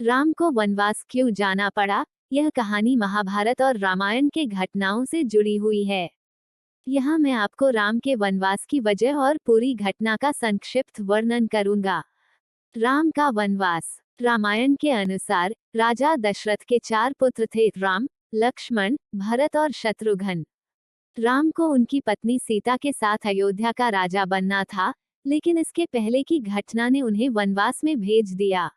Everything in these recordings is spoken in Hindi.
राम को वनवास क्यों जाना पड़ा? यह कहानी महाभारत और रामायण के घटनाओं से जुड़ी हुई है। यहाँ मैं आपको राम के वनवास की वजह और पूरी घटना का संक्षिप्त वर्णन करूंगा। राम का वनवास। रामायण के अनुसार राजा दशरथ के 4 पुत्र थे, राम, लक्ष्मण, भरत और शत्रुघ्न। राम को उनकी पत्नी सीता के साथ अयोध्या का राजा बनना था, लेकिन इसके पहले की घटना ने उन्हें वनवास में भेज दिया।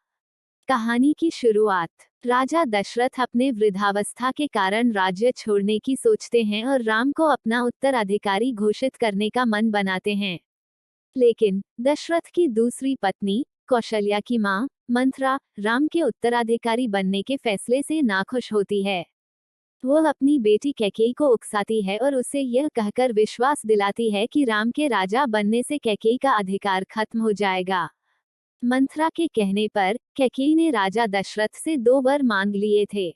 कहानी की शुरुआत। राजा दशरथ अपने वृद्धावस्था के कारण राज्य छोड़ने की सोचते हैं और राम को अपना उत्तराधिकारी घोषित करने का मन बनाते हैं। लेकिन दशरथ की दूसरी पत्नी कौशल्या की मां मंथरा राम के उत्तराधिकारी बनने के फैसले से नाखुश होती है। वो अपनी बेटी कैकेयी को उकसाती है और उसे यह कहकर विश्वास दिलाती है कि राम के राजा बनने से कैकेयी का अधिकार खत्म हो जाएगा। मंथरा के कहने पर कैकेयी ने राजा दशरथ से 2 वर मांग लिए थे।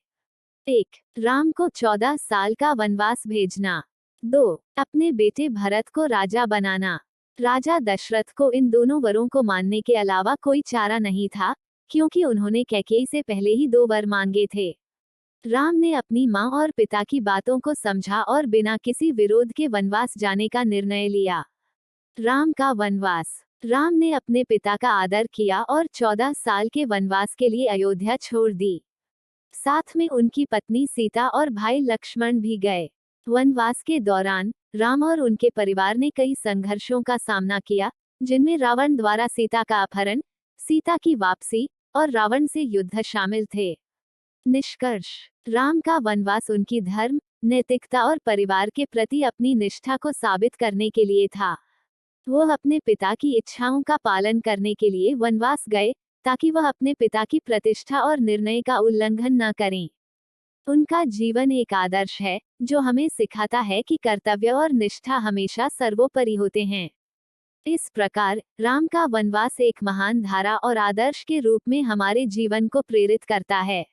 1. राम को 14 साल का वनवास भेजना। 2. अपने बेटे भरत को राजा बनाना। राजा दशरथ को इन दोनों वरों को मानने के अलावा कोई चारा नहीं था, क्योंकि उन्होंने कैकेयी से पहले ही 2 वर मांगे थे। राम ने अपनी मां और पिता की बातों को समझा और बिना किसी विरोध के वनवास जाने का निर्णय लिया। राम का वनवास। राम ने अपने पिता का आदर किया और 14 साल के वनवास के लिए अयोध्या छोड़ दी। साथ में उनकी पत्नी सीता और भाई लक्ष्मण भी गए। वनवास के दौरान राम और उनके परिवार ने कई संघर्षों का सामना किया, जिनमें रावण द्वारा सीता का अपहरण, सीता की वापसी और रावण से युद्ध शामिल थे। निष्कर्ष। राम का वनवास उनकी धर्म, नैतिकता और परिवार के प्रति अपनी निष्ठा को साबित करने के लिए था। वो अपने पिता की इच्छाओं का पालन करने के लिए वनवास गए, ताकि वह अपने पिता की प्रतिष्ठा और निर्णय का उल्लंघन न करें। उनका जीवन एक आदर्श है, जो हमें सिखाता है कि कर्तव्य और निष्ठा हमेशा सर्वोपरि होते हैं। इस प्रकार राम का वनवास एक महान धारा और आदर्श के रूप में हमारे जीवन को प्रेरित करता है।